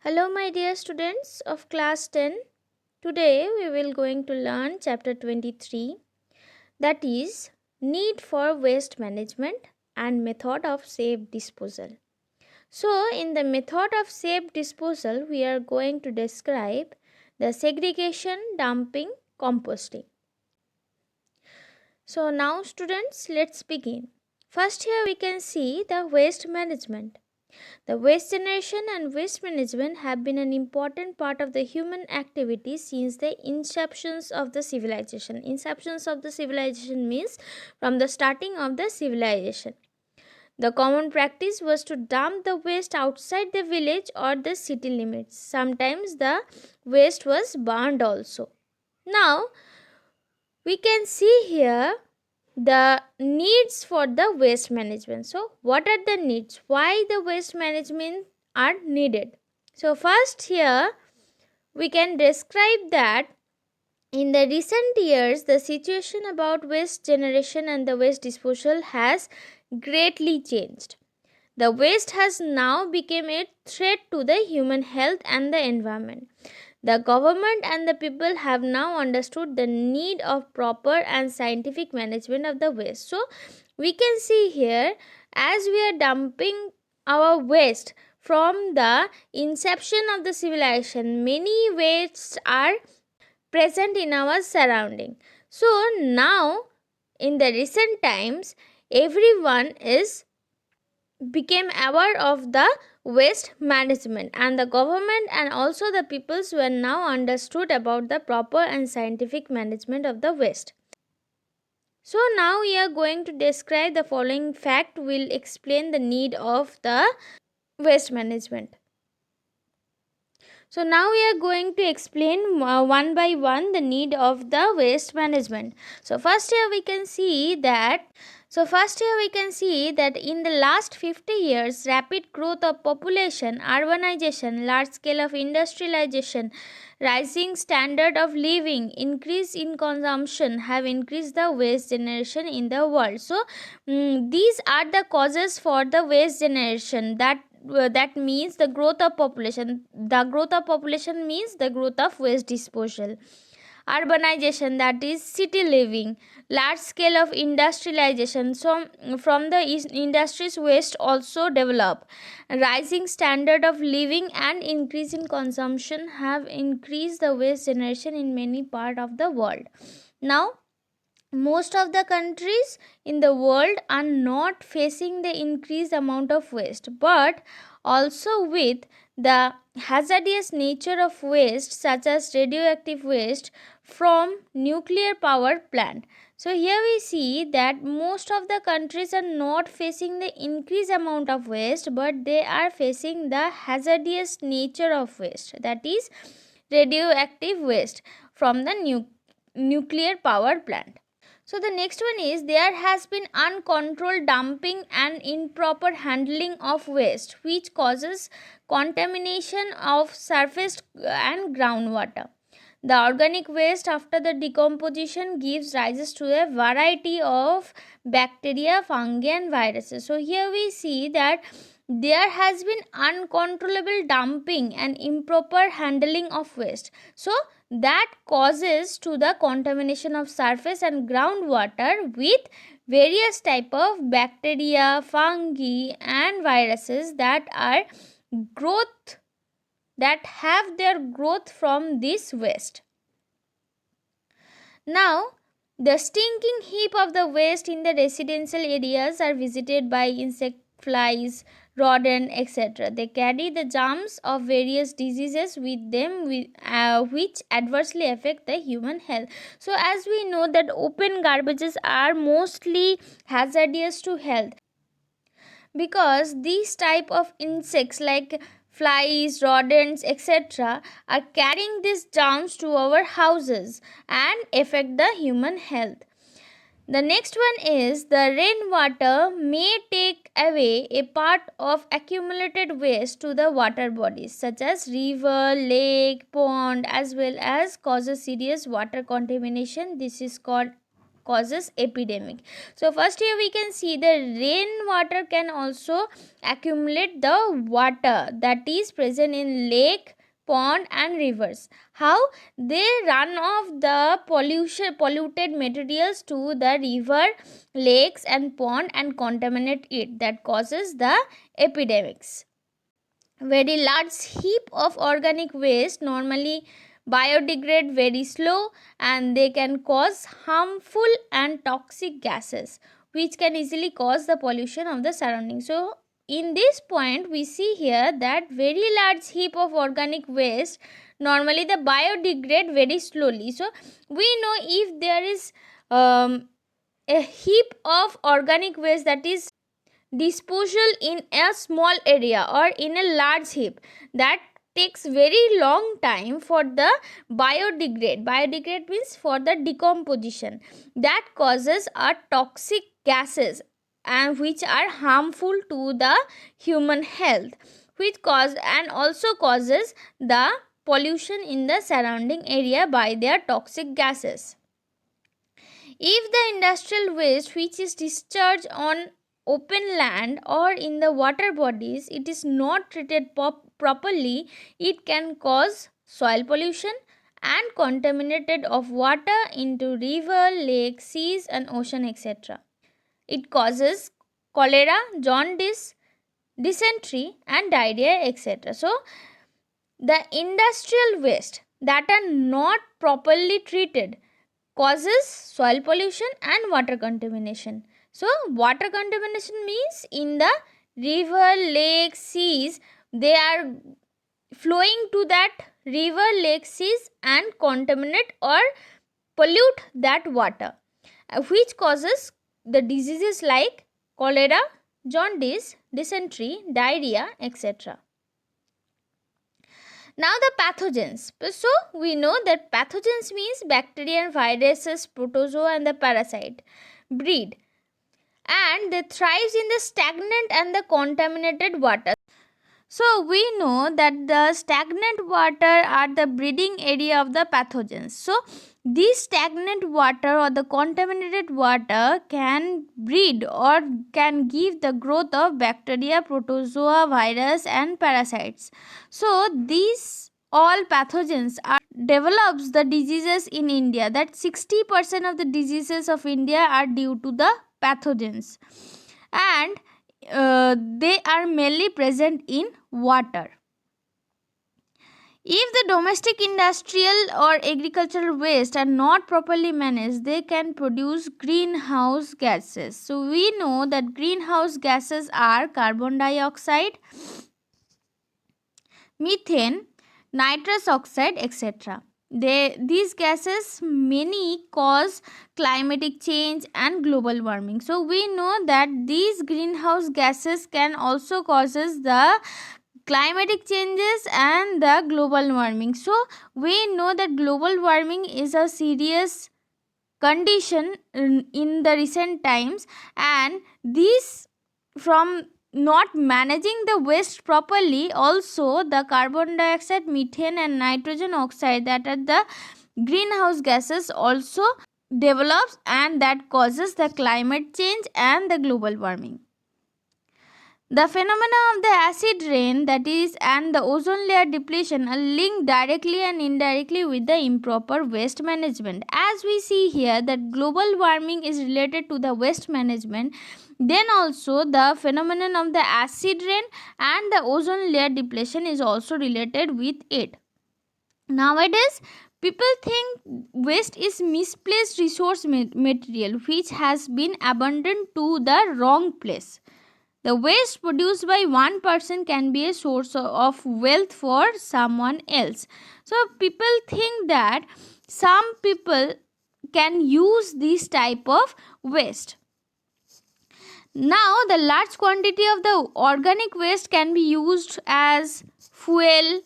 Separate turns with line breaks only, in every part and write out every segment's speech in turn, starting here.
Hello my dear students of class 10. Today we will going to learn chapter 23, that is need for waste management and method of safe disposal. So in the method of safe disposal we are going to describe the segregation, dumping, composting. So now students, let's begin. First here we can see the waste management. The waste generation and waste management have been an important part of the human activity since the inceptions of the civilization. Inceptions of the civilization means from the starting of the civilization. The common practice was to dump the waste outside the village or the city limits. Sometimes the waste was burned also. Now we can see here the needs for the waste management. So what are the needs, why the waste management are needed? So first here we can describe that in the recent years the situation about waste generation and the waste disposal has greatly changed. The waste has now become a threat to the human health and the environment. The government and the people have now understood the need of proper and scientific management of the waste. So, we can see here as we are dumping our waste from the inception of the civilization, many wastes are present in our surrounding. So, now in the recent times, everyone is became aware of the waste management, and the government and also the peoples were now understood about the proper and scientific management of the waste. So now we are going to describe the following fact will explain the need of the waste management. So now we are going to explain one by one the need of the waste management. So first here we can see that in the last 50 years, rapid growth of population, urbanization, large scale of industrialization, rising standard of living, increase in consumption have increased the waste generation in the world. So these are the causes for the waste generation. That means the growth of population. The growth of population means the growth of waste disposal. Urbanization, that is city living. Large scale of industrialization, so from the industries waste also develop. Rising standard of living and increase in consumption have increased the waste generation in many part of the world. Now most of the countries in the world are not facing the increased amount of waste, but also with the hazardous nature of waste such as radioactive waste from nuclear power plant. So here we see that most of the countries are not facing the increased amount of waste, but they are facing the hazardous nature of waste, that is radioactive waste from the nuclear power plant. So the next one is there has been uncontrolled dumping and improper handling of waste which causes contamination of surface and groundwater. The organic waste after the decomposition gives rise to a variety of bacteria, fungi and viruses. So here we see that there has been uncontrollable dumping and improper handling of waste. So that causes to the contamination of surface and groundwater with various type of bacteria, fungi and viruses that are growth that have their growth from this waste. Now the stinking heap of the waste in the residential areas are visited by insect flies, rodent, etc. They carry the germs of various diseases with them, which adversely affect the human health. So as we know that open garbages are mostly hazardous to health, because these type of insects like flies, rodents, etc. are carrying these germs to our houses and affect the human health. The next one is the rainwater may take away a part of accumulated waste to the water bodies such as river, lake, pond, as well as causes serious water contamination. This is called causes epidemic. So first here we can see the rainwater can also accumulate the water that is present in lake, pond and rivers. How? They run off the polluted materials to the river, lakes and pond and contaminate it, that causes the epidemics. Very large heap of organic waste normally biodegrade very slow, and they can cause harmful and toxic gases which can easily cause the pollution of the surrounding. So in this point we see here that very large heap of organic waste normally the biodegrade very slowly. So we know if there is a heap of organic waste that is disposal in a small area or in a large heap, that takes very long time for the biodegrade means for the decomposition, that causes a toxic gases and which are harmful to the human health, which cause and also causes the pollution in the surrounding area by their toxic gases. If the industrial waste which is discharged on open land or in the water bodies, it is not treated properly, it can cause soil pollution and contaminated of water into river, lake, seas and ocean, etc. It causes cholera, jaundice, dysentery and diarrhea, etc. So the industrial waste that are not properly treated causes soil pollution and water contamination. So water contamination means in the river, lake, seas, they are flowing to that river, lake, seas and contaminate or pollute that water, which causes the diseases like cholera, jaundice, dysentery, diarrhea, etc. Now the pathogens. So we know that pathogens means bacteria and viruses, protozoa and the parasite breed, and they thrives in the stagnant and the contaminated water. So we know that the stagnant water are the breeding area of the pathogens. So this stagnant water or the contaminated water can breed or can give the growth of bacteria, protozoa, virus and parasites. So these all pathogens are develops the diseases in India, that 60% of the diseases of India are due to the pathogens, and they are mainly present in water. If the domestic, industrial or agricultural waste are not properly managed, they can produce greenhouse gases. So we know that greenhouse gases are carbon dioxide, methane, nitrous oxide, etc. These gases many cause climatic change and global warming. So we know that these greenhouse gases can also causes the climatic changes and the global warming. So we know that global warming is a serious condition in the recent times, and this from not managing the waste properly, also the carbon dioxide, methane and nitrogen oxide, that are the greenhouse gases, also develops and that causes the climate change and the global warming. The phenomena of the acid rain, that is, and the ozone layer depletion are linked directly and indirectly with the improper waste management. As we see here that global warming is related to the waste management, then also the phenomenon of the acid rain and the ozone layer depletion is also related with it. Nowadays, people think waste is misplaced resource material which has been abandoned to the wrong place. The waste produced by one person can be a source of wealth for someone else. So people think that some people can use this type of waste. Now the large quantity of the organic waste can be used as fuel,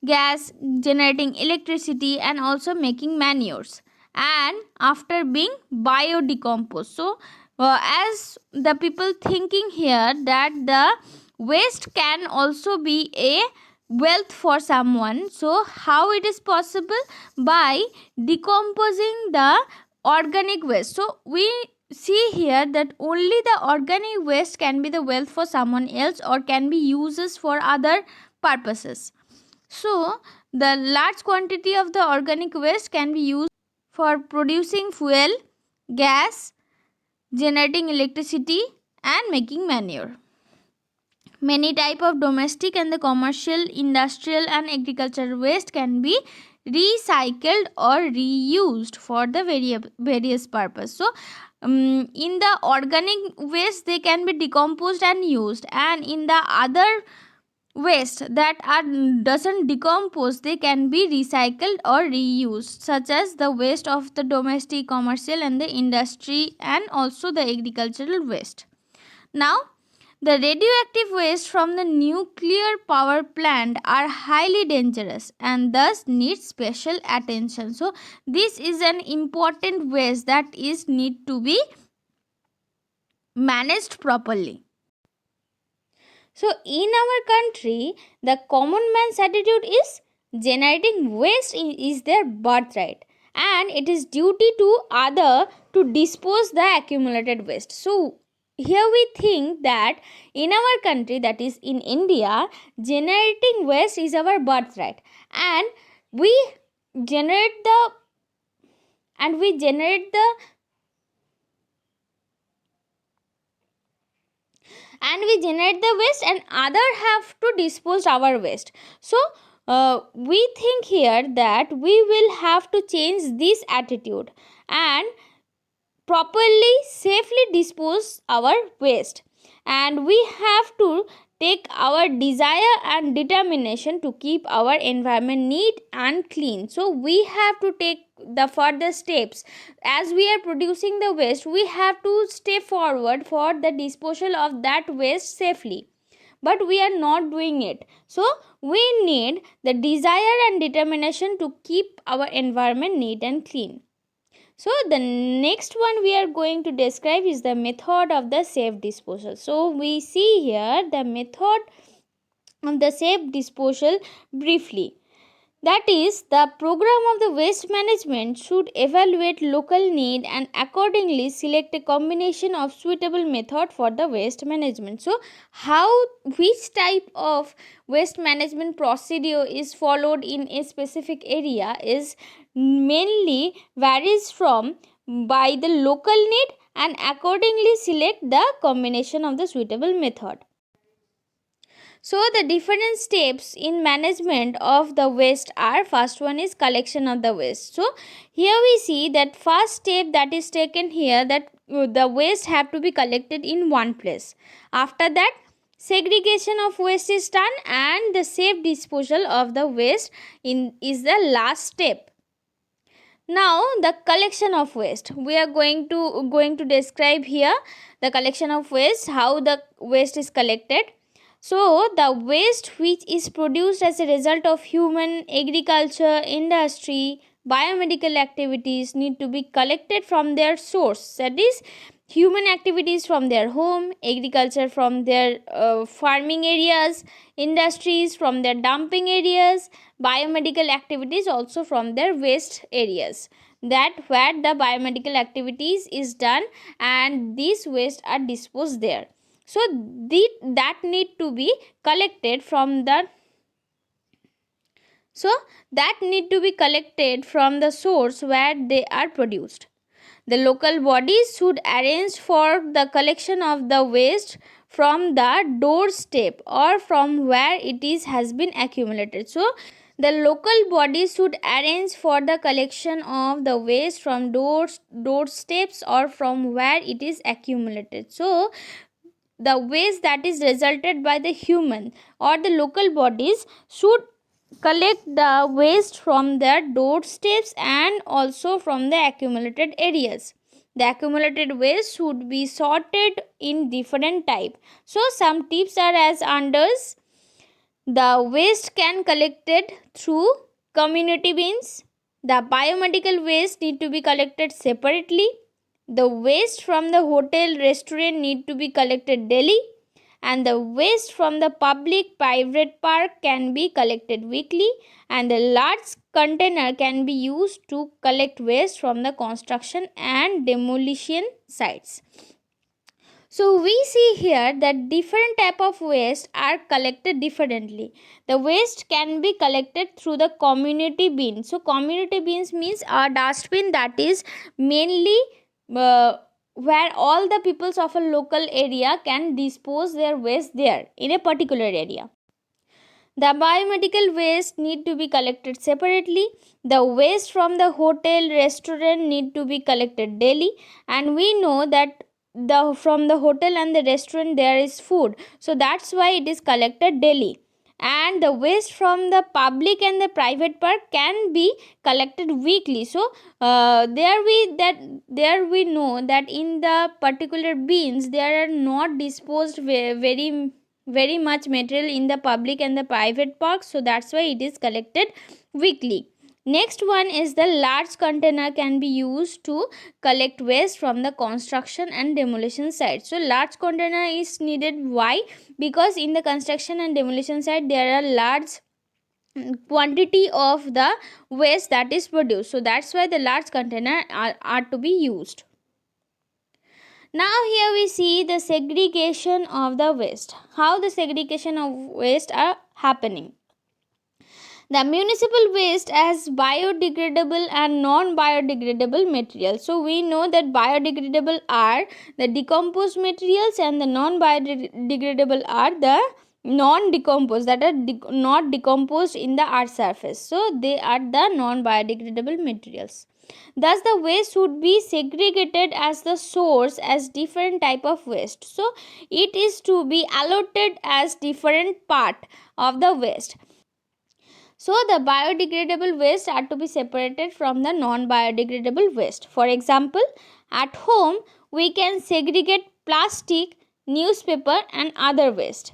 gas, generating electricity and also making manures, and after being biodecomposed. So as the people thinking here that the waste can also be a wealth for someone, so how it is possible? By decomposing the organic waste. So we see here that only the organic waste can be the wealth for someone else or can be uses for other purposes. So the large quantity of the organic waste can be used for producing fuel, gas, generating electricity, and making manure. Many type of domestic and the commercial, industrial and agricultural waste can be recycled or reused for the various purpose. So in the organic waste they can be decomposed and used, and in the other waste that are doesn't decompose they can be recycled or reused, such as the waste of the domestic, commercial and the industry, and also the agricultural waste. Now the radioactive waste from the nuclear power plant are highly dangerous and thus need special attention. So this is an important waste that is need to be managed properly. So in our country, the common man's attitude is generating waste is their birthright and it is duty to other to dispose the accumulated waste. So here we think that in our country, that is in India, generating waste is our birthright, and we generate the and we generate the waste and other have to dispose our waste. So we think here that we will have to change this attitude and properly safely dispose our waste, and we have to take our desire and determination to keep our environment neat and clean. So we have to take the further steps. As we are producing the waste, we have to step forward for the disposal of that waste safely, but we are not doing it. So we need the desire and determination to keep our environment neat and clean. So the next one we are going to describe is the method of the safe disposal. So we see here the method of the safe disposal briefly. That is, the program of the waste management should evaluate local need and accordingly select a combination of suitable method for the waste management. So which type of waste management procedure is followed in a specific area is mainly varies from by the local need and accordingly select the combination of the suitable method. So the different steps in management of the waste are, first one is collection of the waste. So here we see that first step that is taken here, that the waste have to be collected in one place. After that, segregation of waste is done and the safe disposal of the waste is the last step. Now the collection of waste, we are going to describe here the collection of waste, how the waste is collected. So the waste which is produced as a result of human, agriculture, industry, biomedical activities need to be collected from their source, that is human activities from their home, agriculture from their farming areas, industries from their dumping areas, biomedical activities also from their waste areas, that where the biomedical activities is done and these waste are disposed there. So that need to be collected from the source where they are produced. The local bodies should arrange for the collection of the waste from the doorstep or from where has been accumulated. So the local bodies should arrange for the collection of the waste from doorsteps or from where it is accumulated. So the waste that is resulted by the human or the local bodies should collect the waste from their doorsteps and also from the accumulated areas. The accumulated waste should be sorted in different type. So some tips are as unders. The waste can collected through community bins. The biomedical waste need to be collected separately. The waste from the hotel restaurant need to be collected daily, and the waste from the public private park can be collected weekly, and the large container can be used to collect waste from the construction and demolition sites. So we see here that different type of waste are collected differently. The waste can be collected through the community bin. So community bins means a dustbin that is mainly uh, where all the peoples of a local area can dispose their waste there in a particular area. The biomedical waste need to be collected separately. The waste from the hotel, restaurant need to be collected daily. And we know that the from the hotel and the restaurant there is food. So that's why it is collected daily. And the waste from the public and the private park can be collected weekly. So there we know that in the particular bins there are not disposed very much material in the public and the private parks, so that's why it is collected weekly. Next one is the large container can be used to collect waste from the construction and demolition site. So large container is needed. Why? Because in the construction and demolition site there are large quantity of the waste that is produced, so that's why the large container are to be used. Now here we see the segregation of the waste. How the segregation of waste are happening. The municipal waste as biodegradable and non-biodegradable materials. So we know that biodegradable are the decomposed materials and the non-biodegradable are the non-decomposed, that are not decomposed in the earth surface. So they are the non-biodegradable materials. Thus the waste would be segregated as the source as different type of waste. So it is to be allotted as different part of the waste. So the biodegradable waste are to be separated from the non-biodegradable waste. For example, at home we can segregate plastic, newspaper and other waste.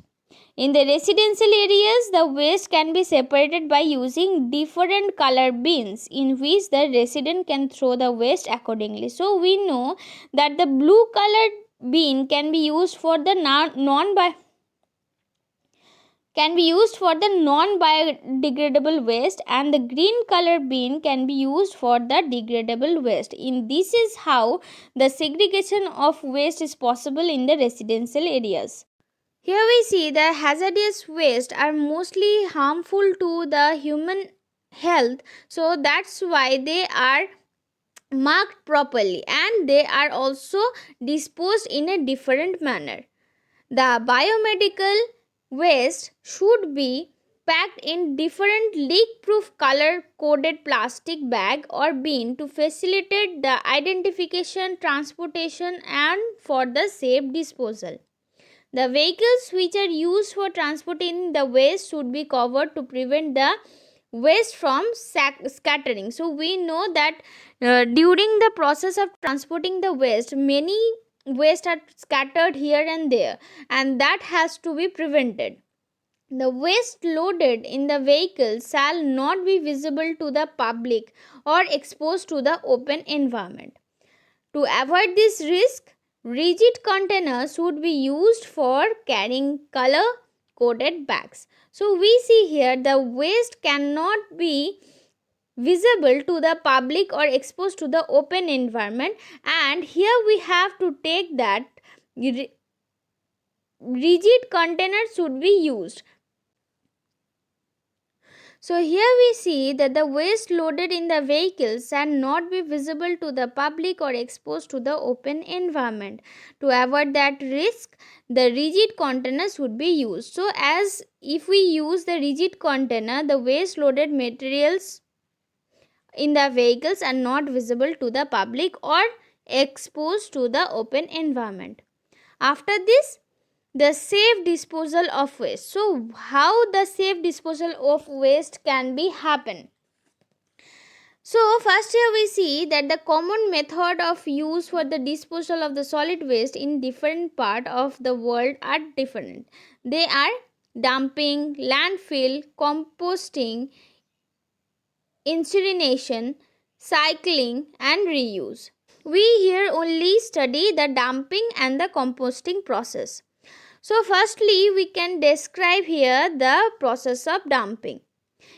In the residential areas, the waste can be separated by using different color bins in which the resident can throw the waste accordingly. So we know that the blue colored bin can be used for the non-biodegradable waste, and the green color bin can be used for the degradable waste. In this is how the segregation of waste is possible in the residential areas. Here we see the hazardous waste are mostly harmful to the human health, so that's why they are marked properly and they are also disposed in a different manner. The biomedical waste should be packed in different leak-proof color-coded plastic bag or bin to facilitate the identification, transportation and for the safe disposal. The vehicles which are used for transporting the waste should be covered to prevent the waste from scattering. So we know that during the process of transporting the waste, many waste are scattered here and there, and that has to be prevented. The waste loaded in the vehicle shall not be visible to the public or exposed to the open environment. To avoid this risk, rigid containers would be used for carrying color coded bags. So we see here the waste cannot be visible to the public or exposed to the open environment, and here we have to take that rigid containers should be used. So here we see that the waste loaded in the vehicles shall not be visible to the public or exposed to the open environment. To avoid that risk, the rigid containers would be used. So as if we use the rigid container, the waste loaded materials in the vehicles are not visible to the public or exposed to the open environment. After this, the safe disposal of waste. So how the safe disposal of waste can be happen? So first here we see that the common method of use for the disposal of the solid waste in different part of the world are different. They are dumping, landfill, composting, incineration, cycling and reuse. We here only study the dumping and the composting process. So firstly, we can describe here the process of dumping.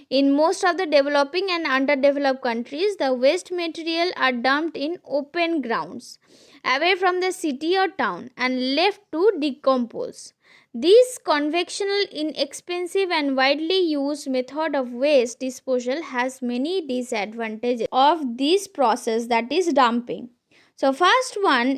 In most of the developing and underdeveloped countries, the waste material are dumped in open grounds, away from the city or town, and left to decompose. This conventional, inexpensive, and widely used method of waste disposal has many disadvantages of this process, that is dumping. So, first one,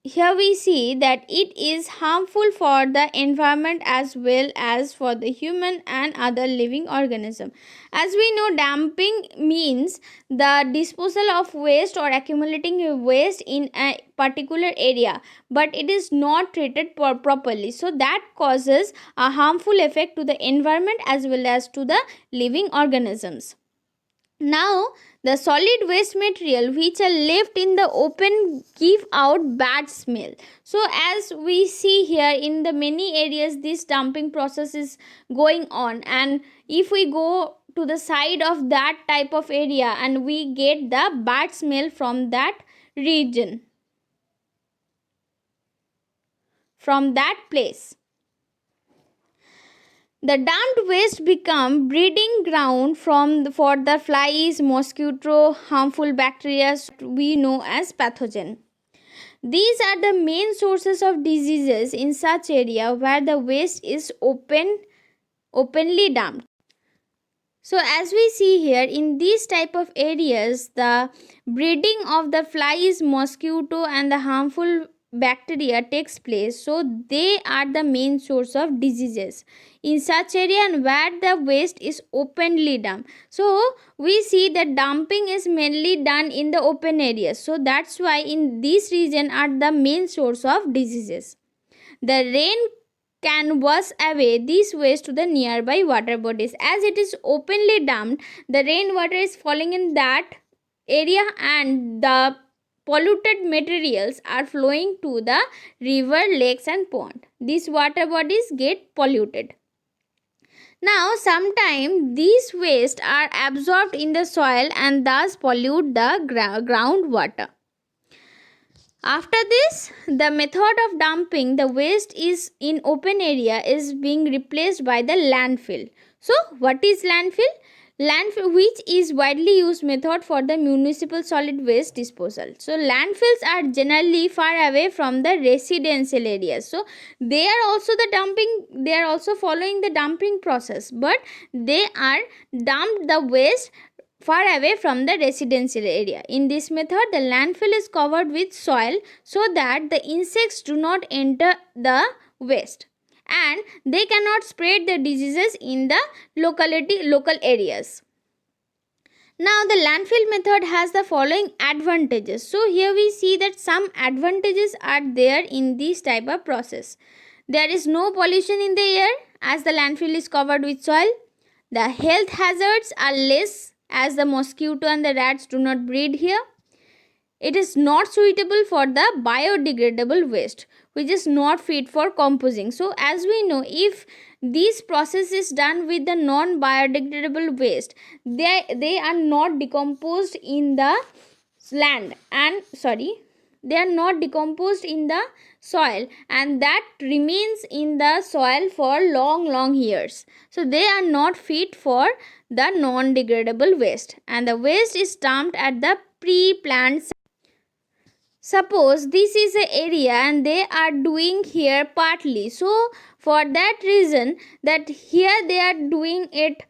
here we see that it is harmful for the environment as well as for the human and other living organism. As we know, dumping means the disposal of waste or accumulating waste in a particular area, but it is not treated properly, so that causes a harmful effect to the environment as well as to the living organisms. Now, the solid waste material which are left in the open give out bad smell. So, as we see here in the many areas, this dumping process is going on, and if we go to the side of that type of area and we get the bad smell from that region, from that place. The dumped waste become breeding ground for the flies, mosquito, harmful bacteria we know as pathogen. These are the main sources of diseases in such area where the waste is openly dumped. So as we see here, in these type of areas, the breeding of the flies, mosquito, and the harmful bacteria takes place, so they are the main source of diseases in such area and where the waste is openly dumped. So we see that dumping is mainly done in the open areas, so that's why in this region are the main source of diseases. The rain can wash away this waste to the nearby water bodies. As it is openly dumped, the rainwater is falling in that area and the polluted materials are flowing to the river, lakes and pond. These water bodies get polluted. Now, sometimes these waste are absorbed in the soil and thus pollute the groundwater. After this, the method of dumping the waste is in open area is being replaced by the landfill. So, what is landfill? Landfill, which is widely used method for the municipal solid waste disposal. So, landfills are generally far away from the residential areas. So, they are also following the dumping process, but they are dumped the waste far away from the residential area. In this method, the landfill is covered with soil so that the insects do not enter the waste and they cannot spread the diseases in the local areas. Now, the landfill method has the following advantages. So, here we see that some advantages are there in this type of process. There is no pollution in the air as the landfill is covered with soil. The health hazards are less as the mosquito and the rats do not breed here. It is not suitable for the biodegradable waste, which is not fit for composting. So, as we know, if this process is done with the non-biodegradable waste, they are not decomposed in the land and they are not decomposed in the soil and that remains in the soil for long years. So they are not fit for the non-degradable waste and the waste is dumped at the pre-planned. Suppose this is an area and they are doing here partly, so for that reason that here they are doing it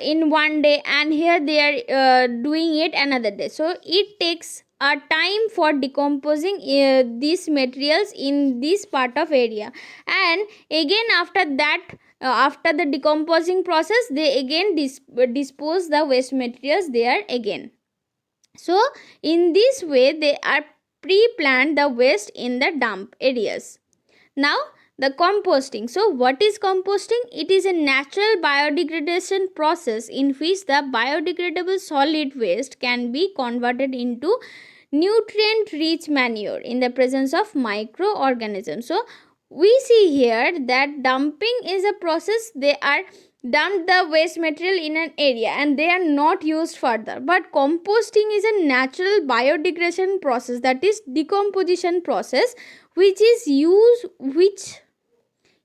in one day and here they are doing it another day, so it takes a time for decomposing these materials in this part of area, and again after that after the decomposing process they again dispose the waste materials there again. So in this way they are pre-plant the waste in the dump areas. Now the composting. So what is composting? It is a natural biodegradation process in which the biodegradable solid waste can be converted into nutrient rich manure in the presence of microorganisms. So we see here that dumping is a process. They are dump the waste material in an area and they are not used further, but composting is a natural biodegradation process, that is decomposition process, which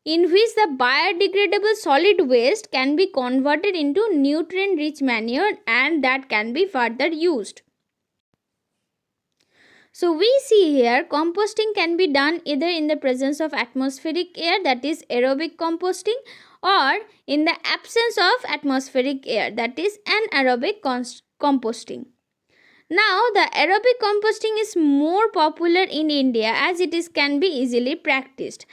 in which the biodegradable solid waste can be converted into nutrient rich manure and that can be further used. So we see here composting can be done either in the presence of atmospheric air, that is aerobic composting, or in the absence of atmospheric air, that is anaerobic composting. Now the aerobic composting is more popular in India as it is can be easily practiced.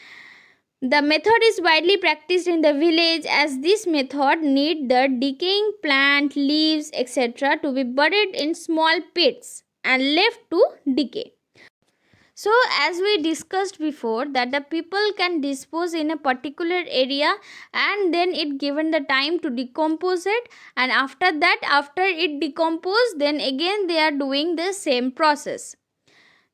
The method is widely practiced in the village as this method need the decaying plant leaves etc. to be buried in small pits and left to decay. So as we discussed before that the people can dispose in a particular area and then it given the time to decompose it, and after that after it decompose then again they are doing the same process.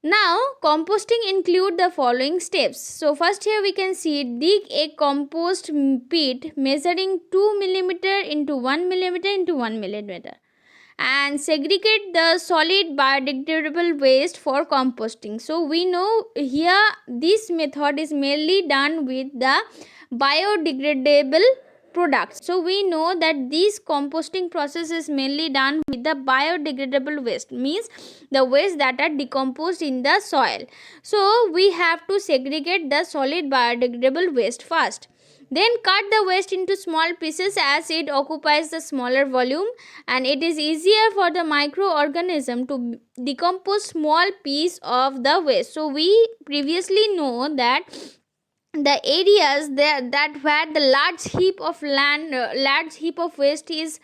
Now composting include the following steps. So first here we can see dig a compost pit measuring 2 millimeter into 1 millimeter into 1 millimeter and segregate the solid biodegradable waste for composting. So we know here this method is mainly done with the biodegradable products. So we know that this composting process is mainly done with the biodegradable waste, means the waste that are decomposed in the soil. So we have to segregate the solid biodegradable waste first. Then cut the waste into small pieces as it occupies the smaller volume and it is easier for the microorganism to decompose small piece of the waste. So we previously know that the areas that where the large heap of land, large heap of waste is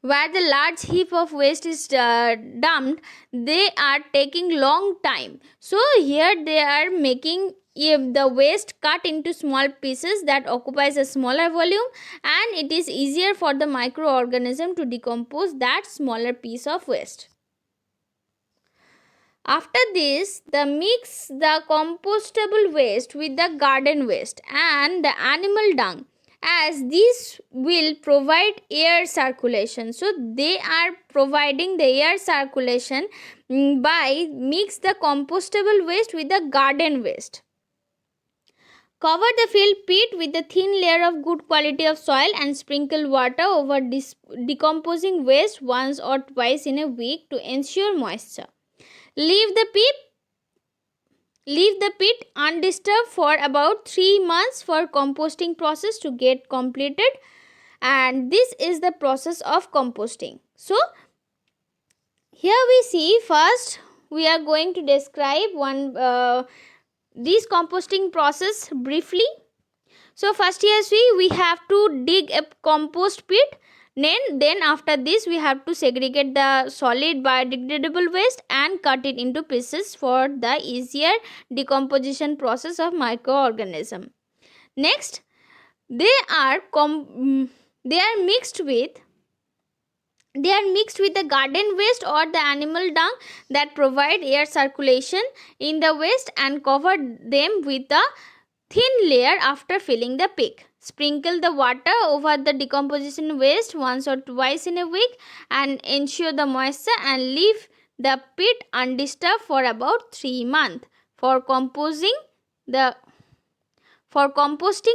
where the large heap of waste is dumped, they are taking long time. So here they are making if the waste cut into small pieces that occupies a smaller volume and it is easier for the microorganism to decompose that smaller piece of waste. After this, the mix the compostable waste with the garden waste and the animal dung as this will provide air circulation. So they are providing the air circulation by mix the compostable waste with the garden waste. Cover the filled pit with a thin layer of good quality of soil and sprinkle water over decomposing waste once or twice in a week to ensure moisture. Leave the pit undisturbed for about 3 months for composting process to get completed, and this is the process of composting. So here we see first we are going to describe this composting process briefly. So first here we have to dig a compost pit. Then after this we have to segregate the solid biodegradable waste and cut it into pieces for the easier decomposition process of microorganism. Next, they are mixed with the garden waste or the animal dung that provide air circulation in the waste and cover them with a thin layer after filling the pit. Sprinkle the water over the decomposition waste once or twice in a week and ensure the moisture and leave the pit undisturbed for about 3 months for composting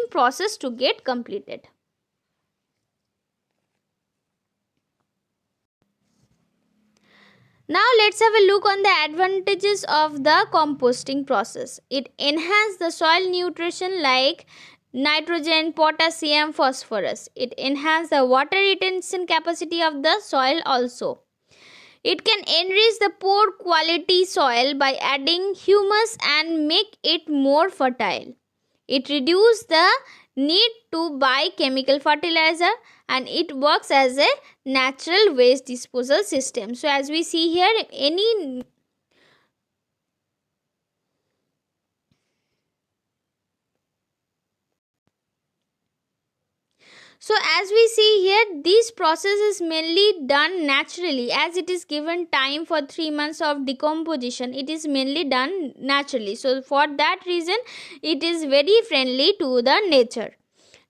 process to get completed. Now let's have a look on the advantages of the composting process. It enhances the soil nutrition like nitrogen, potassium, phosphorus. It enhances the water retention capacity of the soil also. It can enrich the poor quality soil by adding humus and make it more fertile. It reduces the need to buy chemical fertilizer and it works as a natural waste disposal system. So as we see here, this process is mainly done naturally as it is given time for 3 months of decomposition. It is mainly done naturally. So for that reason, it is very friendly to the nature.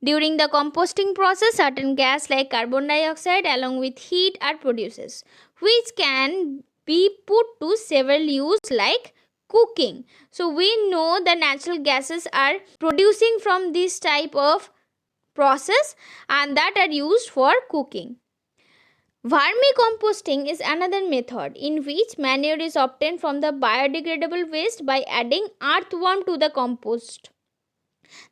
During the composting process, certain gas like carbon dioxide along with heat are produced, which can be put to several use like cooking. So we know the natural gases are producing from this type of process and that are used for cooking. Vermicomposting is another method in which manure is obtained from the biodegradable waste by adding earthworm to the compost.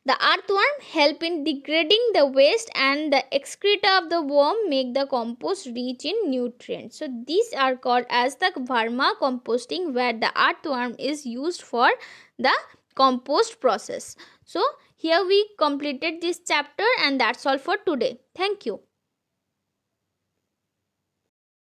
The earthworm help in degrading the waste and the excreta of the worm make the compost rich in nutrients. So these are called as the vermicomposting, where the earthworm is used for the compost process. So here we completed this chapter and that's all for today. Thank you.